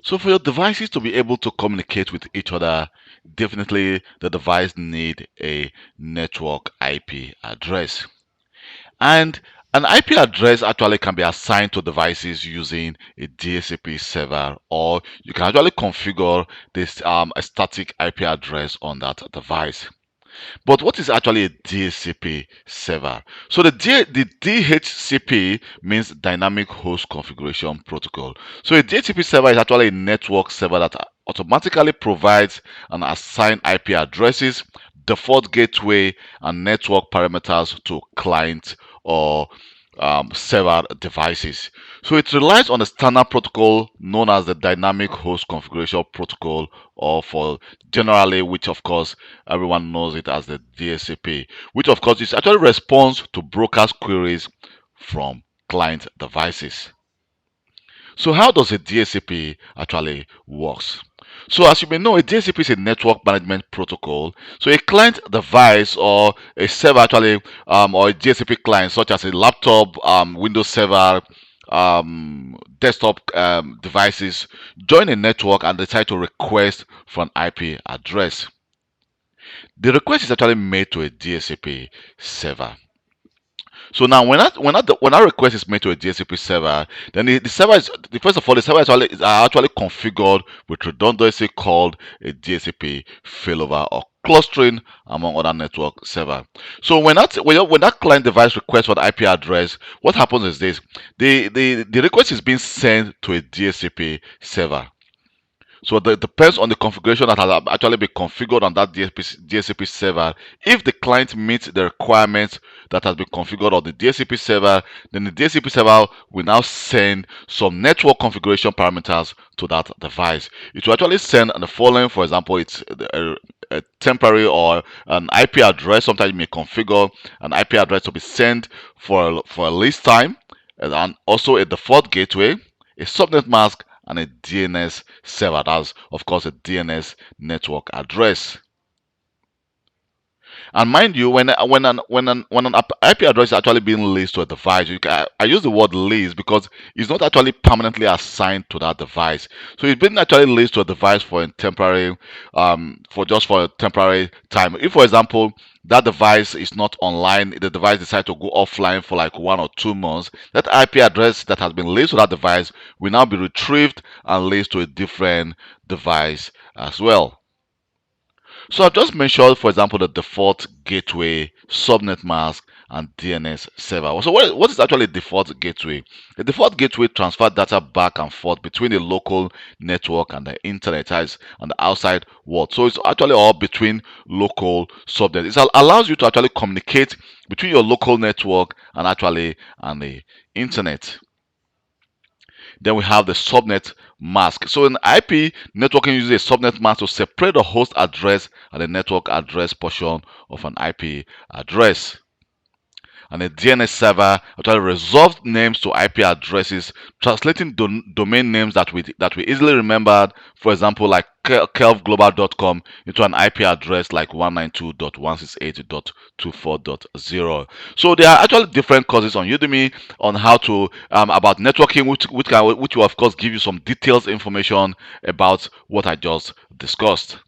So for your devices to be able to communicate with each other, definitely the device need a network IP address. And an IP address actually can be assigned to devices using a DHCP server, or you can actually configure this a static IP address on that device. But what is actually a DHCP server? So the DHCP means Dynamic Host Configuration Protocol. So a DHCP server is actually a network server that automatically provides and assign IP addresses, default gateway, and network parameters to client or server devices. So it relies on a standard protocol known as the Dynamic Host Configuration Protocol, or for generally, which of course everyone knows it as the DHCP, which of course is actually response to brokers' queries from client devices. So how does a DHCP actually works? So as you may know, a DHCP is a network management protocol. So a client device or a server actually, or a DHCP client such as a laptop, Windows Server, desktop devices join a network and decide to request for an IP address. The request is actually made to a DHCP server. So now, when that request is made to a DHCP server, then the server is first of all the server is actually configured with redundancy called a DHCP failover or clustering among other network server. So when that client device requests for the IP address, what happens is this: the request is being sent to a DHCP server. So it depends on the configuration that has actually been configured on that DHCP server. If the client meets the requirements that has been configured on the DHCP server, then the DHCP server will now send some network configuration parameters to that device. It will actually send the following. For example, it's a temporary or an IP address. Sometimes you may configure an IP address to be sent for a lease time, and also a default gateway, a subnet mask, and a DNS server. That's of course a DNS network address. And mind you, when an IP address is actually being leased to a device, I use the word lease because it's not actually permanently assigned to that device. So it's been actually leased to a device for a temporary, for a temporary time. If, for example, that device is not online, the device decides to go offline for like 1 or 2 months, that IP address that has been leased to that device will now be retrieved and leased to a different device as well. So I've just mentioned, for example, the default gateway, subnet mask, and DNS server. So what is actually a default gateway? The default gateway transfers data back and forth between the local network and the internet and the outside world. So it's actually all between local subnets. It allows you to actually communicate between your local network and the internet. Then we have the subnet mask. So in IP networking uses a subnet mask to separate the host address and the network address portion of an IP address. And a DNS server actually resolves names to IP addresses, translating domain names that we easily remembered, for example, like kelvglobal.com into an IP address like 192.168.24.0. So there are actually different courses on Udemy on how to about networking, which will of course give you some details information about what I just discussed.